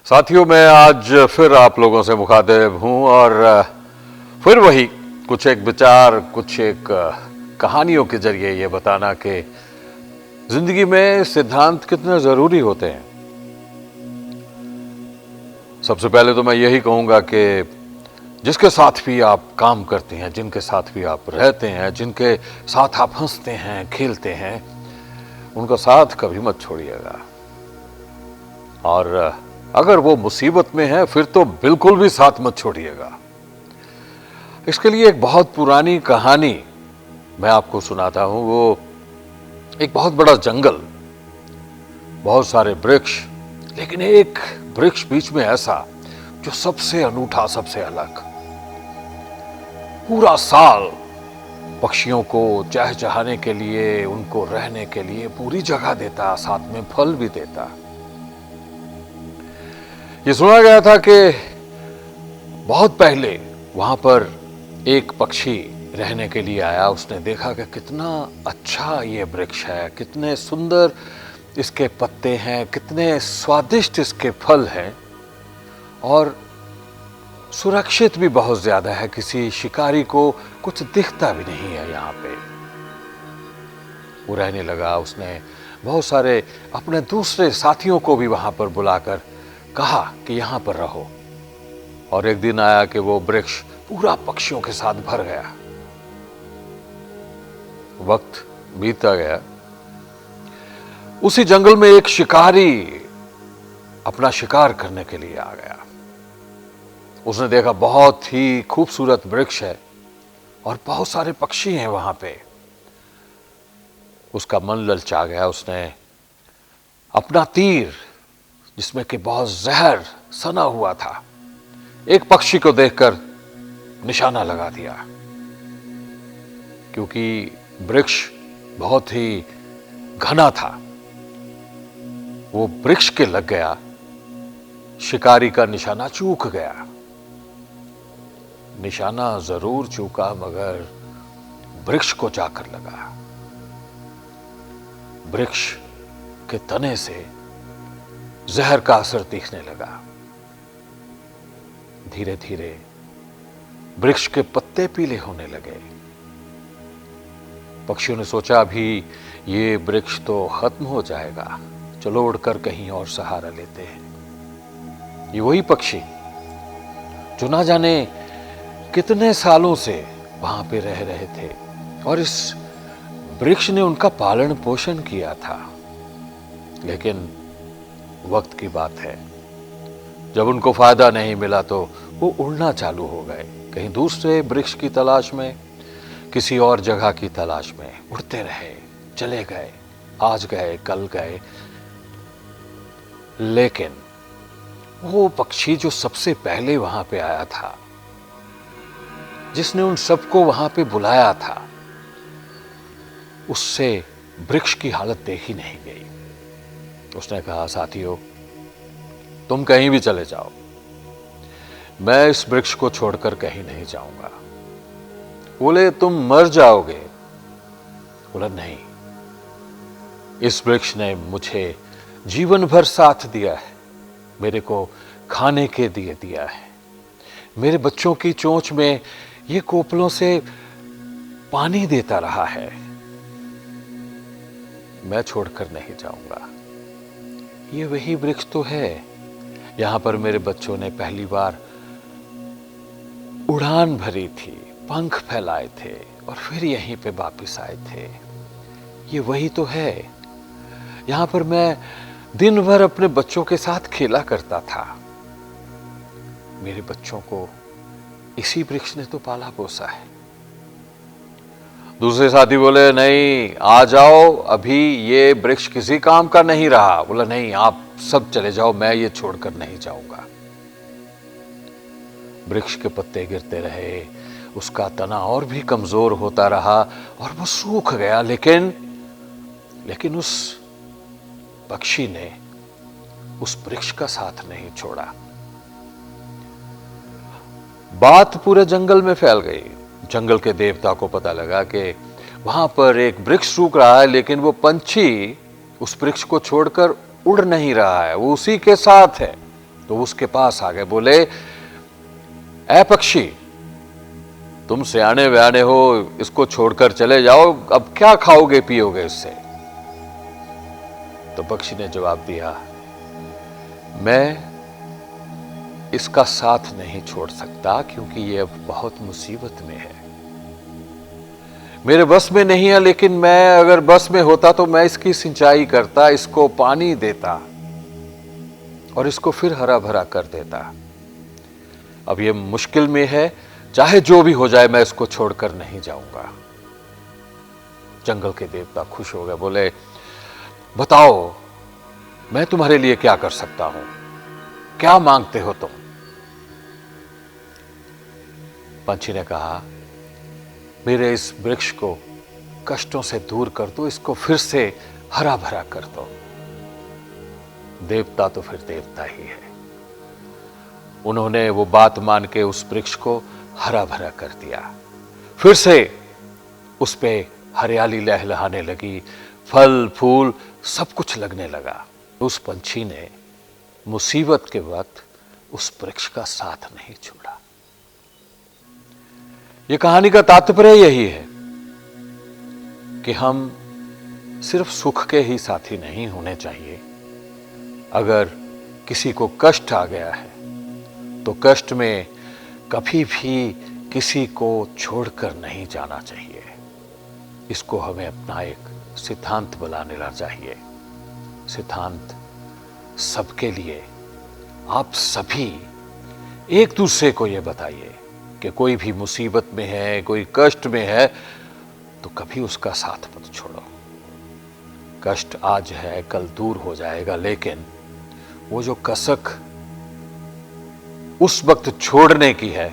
साथियों, मैं आज फिर आप लोगों से मुखातिब हूं और फिर वही कुछ एक विचार, कुछ एक कहानियों के जरिए ये बताना कि जिंदगी में सिद्धांत कितने जरूरी होते हैं। सबसे पहले तो मैं यही कहूंगा कि जिसके साथ भी आप काम करते हैं, जिनके साथ भी आप रहते हैं, जिनके साथ आप हंसते हैं, खेलते हैं, उनका साथ कभी मत छोड़िएगा। और अगर वो मुसीबत में है फिर तो बिल्कुल भी साथ मत छोड़िएगा। इसके लिए एक बहुत पुरानी कहानी मैं आपको सुनाता हूं। वो एक बहुत बड़ा जंगल, बहुत सारे वृक्ष, लेकिन एक वृक्ष बीच में ऐसा जो सबसे अनूठा, सबसे अलग। पूरा साल पक्षियों को चहचहाने के लिए, उनको रहने के लिए पूरी जगह देता, साथ में फल भी देता। ये सुना गया था कि बहुत पहले वहां पर एक पक्षी रहने के लिए आया। उसने देखा कि कितना अच्छा ये वृक्ष है, कितने सुंदर इसके पत्ते हैं, कितने स्वादिष्ट इसके फल हैं और सुरक्षित भी बहुत ज्यादा है। किसी शिकारी को कुछ दिखता भी नहीं है यहां पे। वो रहने लगा। उसने बहुत सारे अपने दूसरे साथियों को भी वहां पर बुलाकर कहा कि यहां पर रहो। और एक दिन आया कि वो वृक्ष पूरा पक्षियों के साथ भर गया। वक्त बीतता गया। उसी जंगल में एक शिकारी अपना शिकार करने के लिए आ गया। उसने देखा बहुत ही खूबसूरत वृक्ष है और बहुत सारे पक्षी हैं वहां पे। उसका मन ललचा गया। उसने अपना तीर, जिसमें कि बहुत जहर सना हुआ था, एक पक्षी को देखकर निशाना लगा दिया। क्योंकि वृक्ष बहुत ही घना था, वो वृक्ष के लग गया। शिकारी का निशाना चूक गया। निशाना जरूर चूका मगर वृक्ष को जाकर लगा। वृक्ष के तने से जहर का असर दिखने लगा। धीरे धीरे वृक्ष के पत्ते पीले होने लगे। पक्षियों ने सोचा अभी ये वृक्ष तो खत्म हो जाएगा, चलो उड़कर कहीं और सहारा लेते हैं। ये वही पक्षी जो ना जाने कितने सालों से वहां पे रह रहे थे और इस वृक्ष ने उनका पालन पोषण किया था। लेकिन वक्त की बात है, जब उनको फायदा नहीं मिला तो वो उड़ना चालू हो गए, कहीं दूसरे वृक्ष की तलाश में, किसी और जगह की तलाश में। उड़ते रहे, चले गए, आज गए, कल गए। लेकिन वो पक्षी जो सबसे पहले वहां पे आया था, जिसने उन सबको वहां पे बुलाया था, उससे वृक्ष की हालत देखी नहीं गई। उसने कहा, साथियों, तुम कहीं भी चले जाओ, मैं इस वृक्ष को छोड़कर कहीं नहीं जाऊंगा। बोले, तुम मर जाओगे। बोला, नहीं, इस वृक्ष ने मुझे जीवन भर साथ दिया है, मेरे को खाने के लिए दिया है, मेरे बच्चों की चोंच में ये कोपलों से पानी देता रहा है, मैं छोड़कर नहीं जाऊंगा। ये वही वृक्ष तो है, यहां पर मेरे बच्चों ने पहली बार उड़ान भरी थी, पंख फैलाए थे और फिर यहीं पे वापस आए थे। ये वही तो है, यहां पर मैं दिन भर अपने बच्चों के साथ खेला करता था। मेरे बच्चों को इसी वृक्ष ने तो पाला पोसा है। दूसरे साथी बोले, नहीं, आ जाओ, अभी ये वृक्ष किसी काम का नहीं रहा। बोला, नहीं, आप सब चले जाओ, मैं ये छोड़कर नहीं जाऊंगा। वृक्ष के पत्ते गिरते रहे, उसका तना और भी कमजोर होता रहा और वो सूख गया। लेकिन उस पक्षी ने उस वृक्ष का साथ नहीं छोड़ा। बात पूरे जंगल में फैल गई। जंगल के देवता को पता लगा कि वहां पर एक वृक्ष सूख रहा है, लेकिन वो पंछी उस वृक्ष को छोड़कर उड़ नहीं रहा है, वो उसी के साथ है। तो उसके पास आ गए, बोले, ऐ पक्षी, तुम सियाने व्याने हो, इसको छोड़कर चले जाओ, अब क्या खाओगे पियोगे इससे? तो पक्षी ने जवाब दिया, मैं इसका साथ नहीं छोड़ सकता क्योंकि ये अब बहुत मुसीबत में है, मेरे बस में नहीं है, लेकिन मैं अगर बस में होता तो मैं इसकी सिंचाई करता, इसको पानी देता और इसको फिर हरा भरा कर देता। अब ये मुश्किल में है, चाहे जो भी हो जाए मैं इसको छोड़कर नहीं जाऊंगा। जंगल के देवता खुश हो गए, बोले, बताओ मैं तुम्हारे लिए क्या कर सकता हूं, क्या मांगते हो तुम? पंछी ने कहा, मेरे इस वृक्ष को कष्टों से दूर कर दो, इसको फिर से हरा भरा कर दो। देवता तो फिर देवता ही है, उन्होंने वो बात मान के उस वृक्ष को हरा भरा कर दिया। फिर से उस पे हरियाली लहलहाने लगी, फल फूल सब कुछ लगने लगा। उस पंछी ने मुसीबत के वक्त उस वृक्ष का साथ नहीं छोड़ा। यह कहानी का तात्पर्य यही है कि हम सिर्फ सुख के ही साथी नहीं होने चाहिए। अगर किसी को कष्ट आ गया है तो कष्ट में कभी भी किसी को छोड़कर नहीं जाना चाहिए। इसको हमें अपना एक सिद्धांत बना लेना चाहिए। सिद्धांत सबके लिए, आप सभी एक दूसरे को यह बताइए कि कोई भी मुसीबत में है, कोई कष्ट में है, तो कभी उसका साथ मत छोड़ो। कष्ट आज है, कल दूर हो जाएगा, लेकिन वो जो कसक उस वक्त छोड़ने की है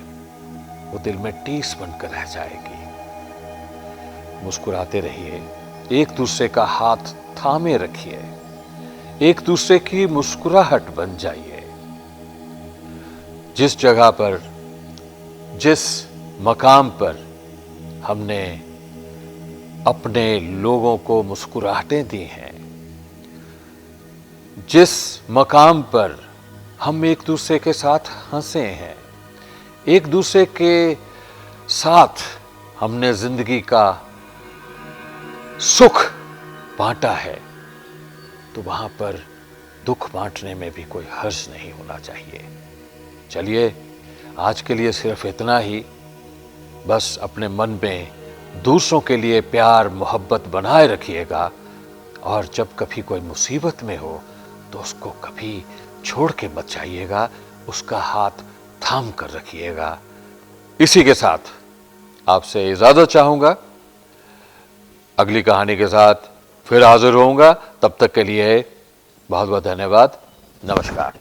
वो दिल में टीस बनकर रह जाएगी। मुस्कुराते रहिए, एक दूसरे का हाथ थामे रखिए, एक दूसरे की मुस्कुराहट बन जाइए। जिस जगह पर, जिस मकाम पर हमने अपने लोगों को मुस्कुराहटें दी हैं, जिस मकाम पर हम एक दूसरे के साथ हंसे हैं, एक दूसरे के साथ हमने जिंदगी का सुख बांटा है, तो वहां पर दुख बांटने में भी कोई हर्ज नहीं होना चाहिए। चलिए, आज के लिए सिर्फ इतना ही। बस अपने मन में दूसरों के लिए प्यार मोहब्बत बनाए रखिएगा, और जब कभी कोई मुसीबत में हो तो उसको कभी छोड़ के मत जाइएगा, उसका हाथ थाम कर रखिएगा। इसी के साथ आपसे इजाजत चाहूंगा। अगली कहानी के साथ फिर हाजिर होऊंगा। तब तक के लिए बहुत बहुत धन्यवाद। नमस्कार।